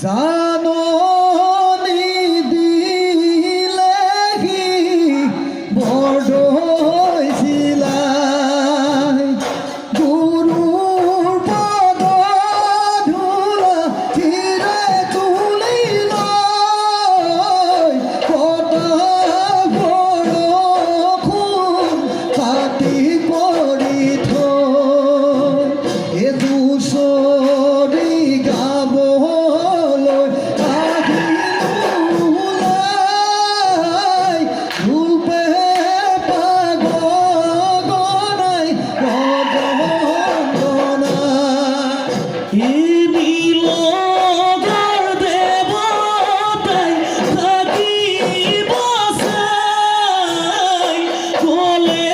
জাননী দিলেহি বৰদৈ চিলাই গুৰুৰ পদ ধূলা চিৰে তুলি লৈ কটা বৰষুণ কাটি পৰি থৈ এ দুচৰি গাবলৈ আহিলোঁ ওলাই ধূপে পাগনাই ৰজনাই নীলগৰ দেৱতাই থাকিব চাই গলে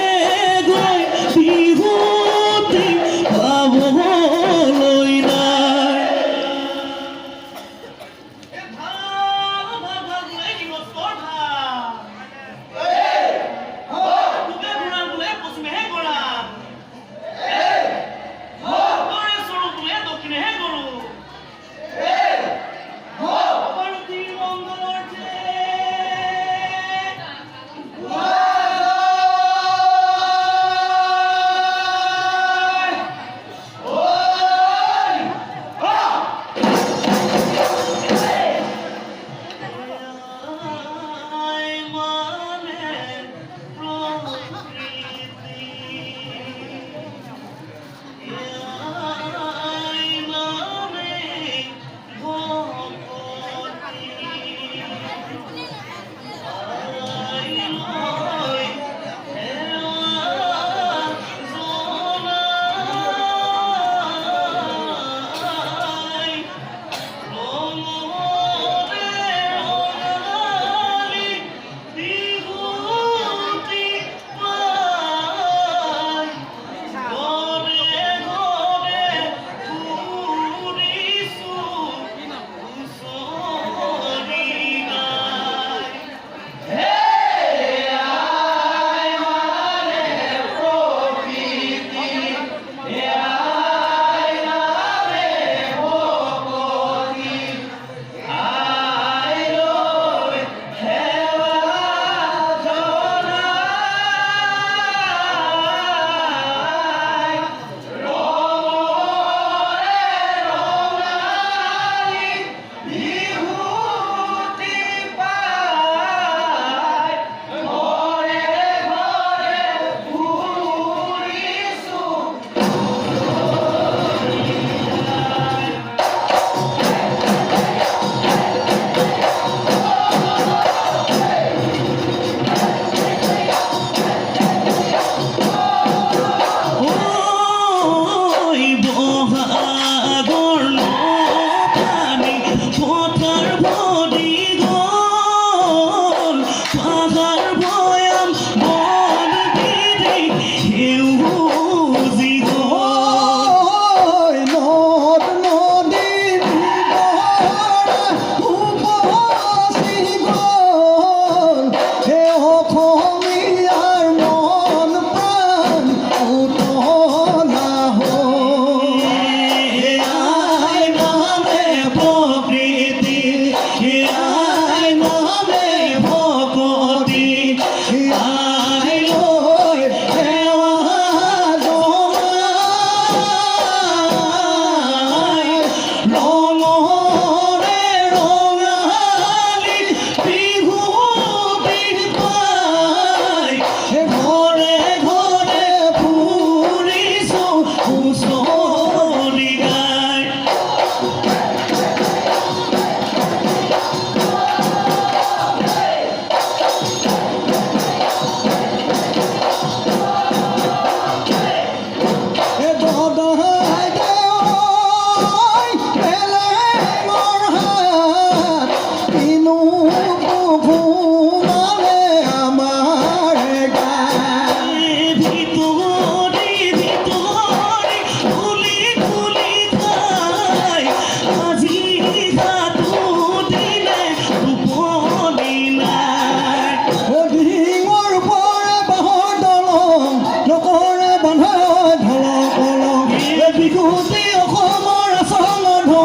গৈ বিহুতি পাবলৈ নাই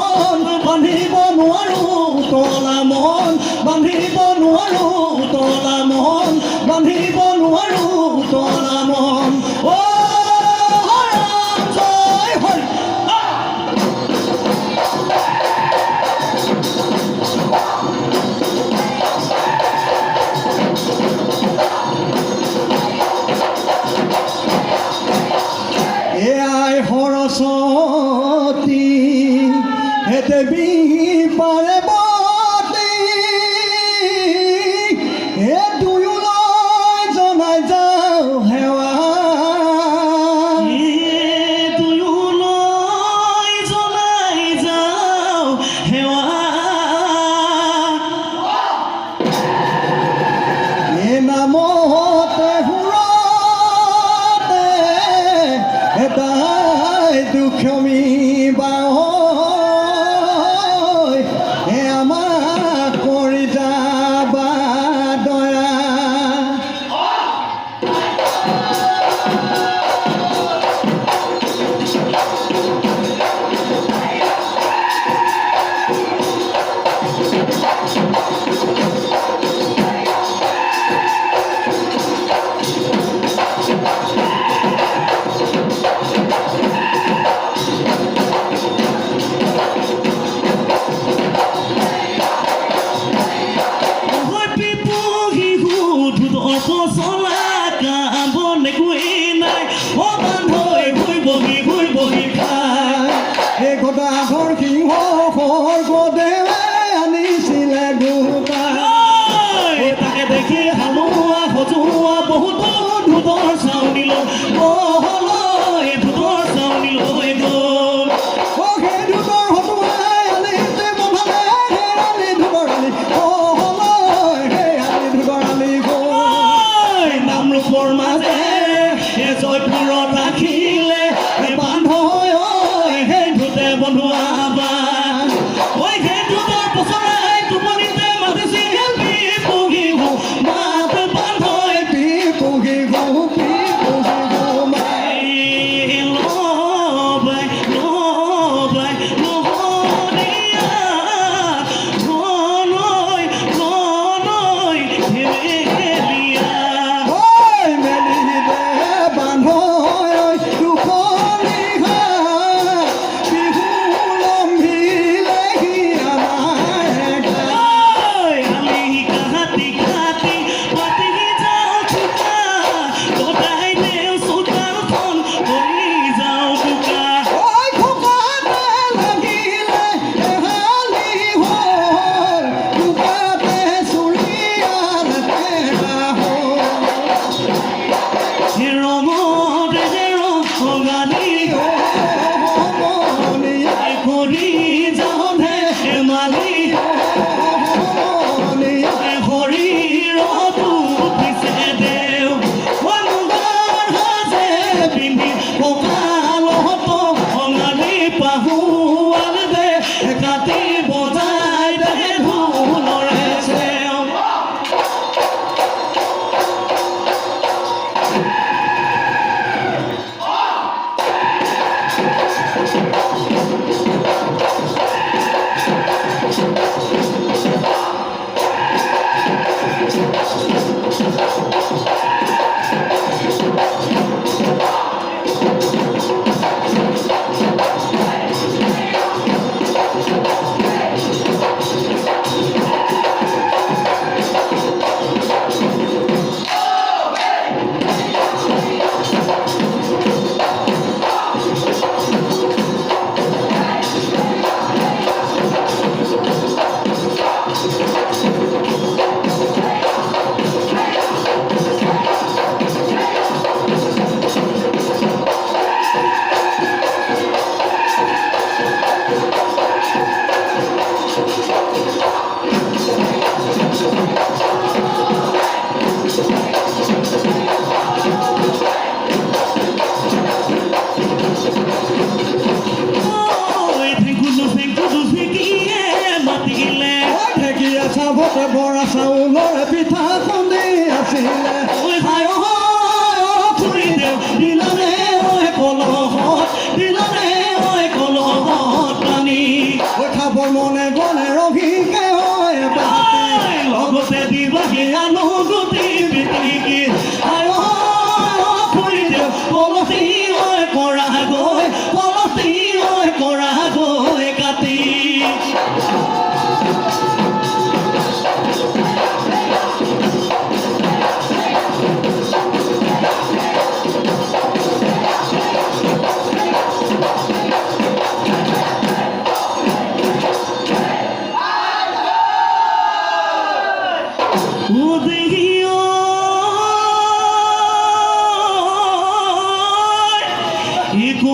মন বান্ধিব নোৱাৰো তলা মন বান্ধিব নোৱাৰো তলা মন বান্ধিব নোৱাৰো তলা মন অ ৰাম জয় হৰি এয়াই সৰস্বতী হে দেৱী পাৰ্বতী হে দুয়োলৈ জনাই যাওঁ সেৱা দুয়োলৈ জনাই যাওঁ সেৱা এ নামতে সুৰতে এটাই দুখমী বাওঁ হে আমাক কৰি যাবা দয়া এই গদাধৰ সিংহ স্বৰ্গদেৱে আনিছিলে গোটা তাকে দেখি হালোৱা সজোৱা বহুতো ধুতৰ চাউনিলো গহলৈ ধুতৰ চাউনিলৈ গ'ল সেই ধুতৰ হতুৱাই আলিতে বন্ধালে সেই আলি ধুতৰ আলি সেই আলি ধুতৰ আলি নামৰূপৰ মাজে জয়পুৰত ৰাখিলে বান্ধ সেই ধুতে বন্ধুৱা বা ঐ সেই ধুতৰ পচলাই টোপনিতে মাতিছিল পঢ়িব মাত বান্ধ পি পুহি গো মাই লবাই লবাই লহনীয়া ঘনৈ ঘনৈ হেলিয়া ঐ মেলি দে বান্ধ দুখনি বিহু লম্ভিলেহি আমাৰ আমি কাহাতি কাহাতি পাতি যাওঁ চোকা গদাই দেও চোতালখন কৰি যাওঁ চোকা ঐ খোকাতে লাগিলে এহালি হ'ল খোকাতে চুৰিয়াৰ টেঙা হ'ল ৰঙতে ৰঙালী মনিয়া কৰি যাওঁ ধেমালি মনিয়া শৰীৰতো উঠিছে দেও মুগাৰ সাজে পিন্ধি কঁকালত অঙালী পাহুৱাল দে কাটি বজাই দে ঢোলৰে চেও চাবতে বৰা চাউলৰ পিঠা খুন্দি আছিলে ফুৰি দেও দিলানে ঐ কলহত দিলানে ঐ কলহত পানী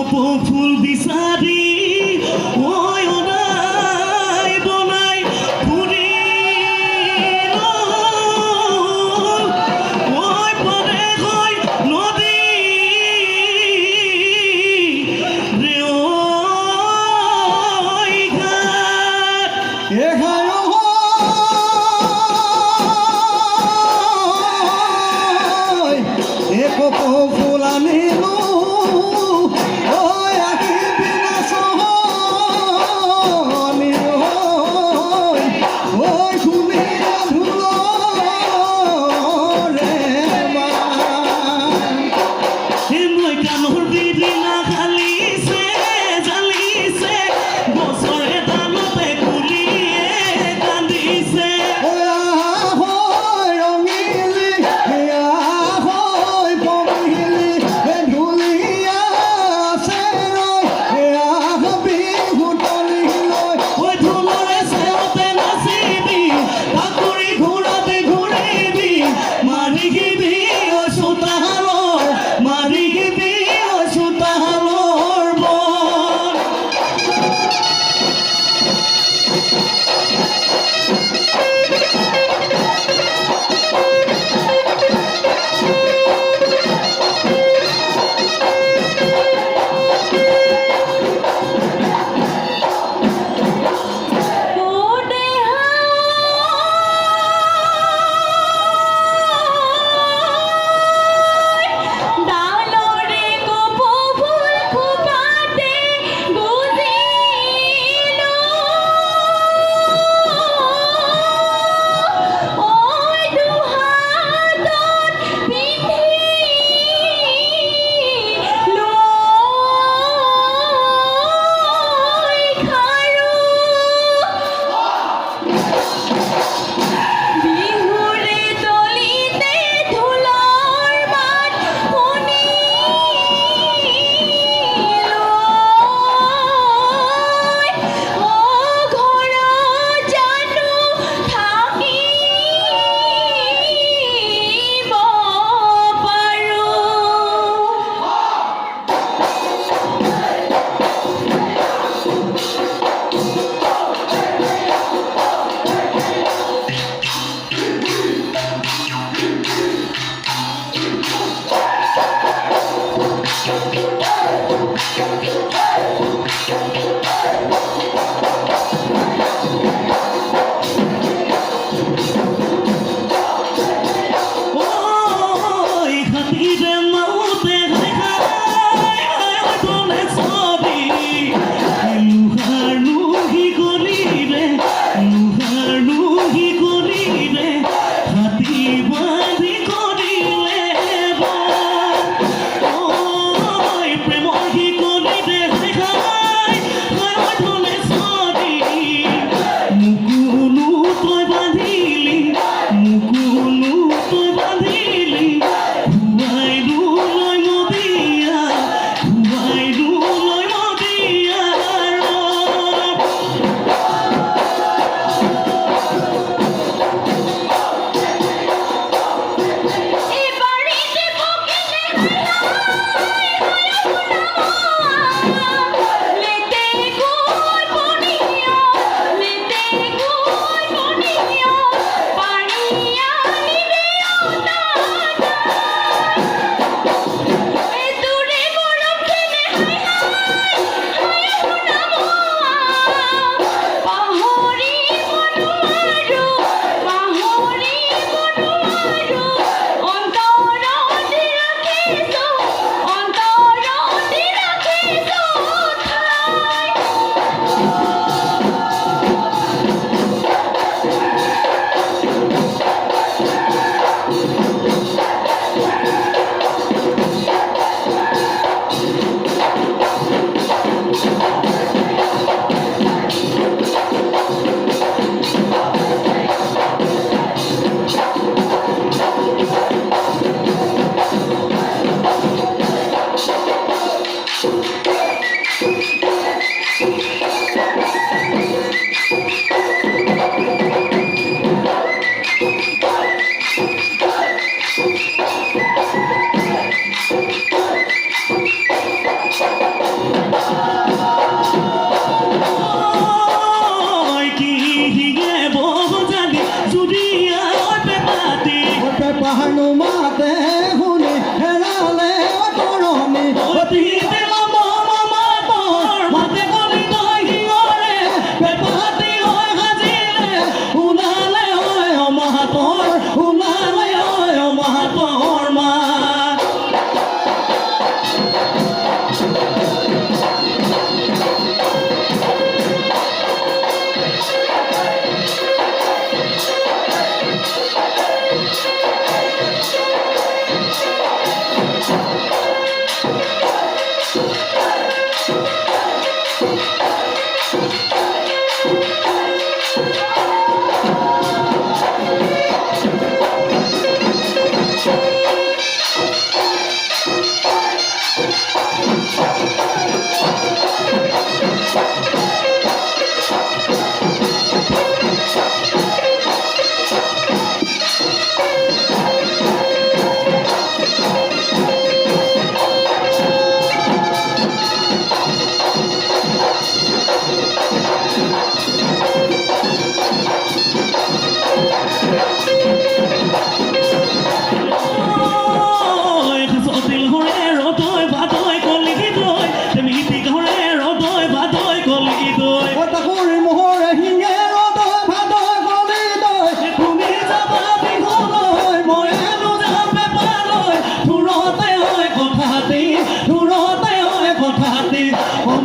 কপৌ ফুল বিচাৰি ঐ অনাই বনাই ফুৰিল ঐ পৰে গৈ নদী ৰে ঐ ঘাট এঘাৰ কপৌ ফুল আনিলো ঐ আহিবি নাচনি ঐ ধুনীয়া ঢোলৰে মাত মই কাণৰ বিৰিণা খালিছে জালিছে বছৰে দানতে কুলিয়ে কান্দিছে ৰঙিলি পমিলি ধুলীয়া আছে বিহু তলিলৈ ঐ ঢোলৰে চেওঁতে নাচিবি কাকুৰি ঘূৰাতে ঘূৰিবি মাৰিবি ঐ চোতালৰ মাৰিবি ঐ চোতালৰ বন ডালৰে কপৌ ফুল খোপাতে গুজিলো ঐ দুহাতত পিন্ধিলো খাৰু বিহুৰে তলিতে ঢোলৰ মাত শুনিলো ঐ ঘৰত জানো থাকিব পাৰো ঐ হাতীৰে মাউতে খাই ছবি লোহাৰ নুহি গলিৰে হাতী বান্ধি কৰিলে ঐ প্ৰেমৰ সি কলিৰে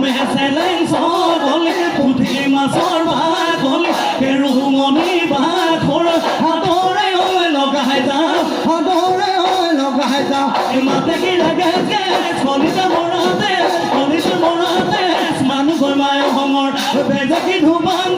চবে চেলেং চবলে পুঠি মাছৰ ভাগলে কেৰুমণি বাঘৰ হাতৰে লগাই যাওঁ হাতৰে লগাই যাওঁ মাতে কি লাগে কলিতে মৰাতে মানুহ গৈ মায় অসমৰ বেজে কি ধুবাং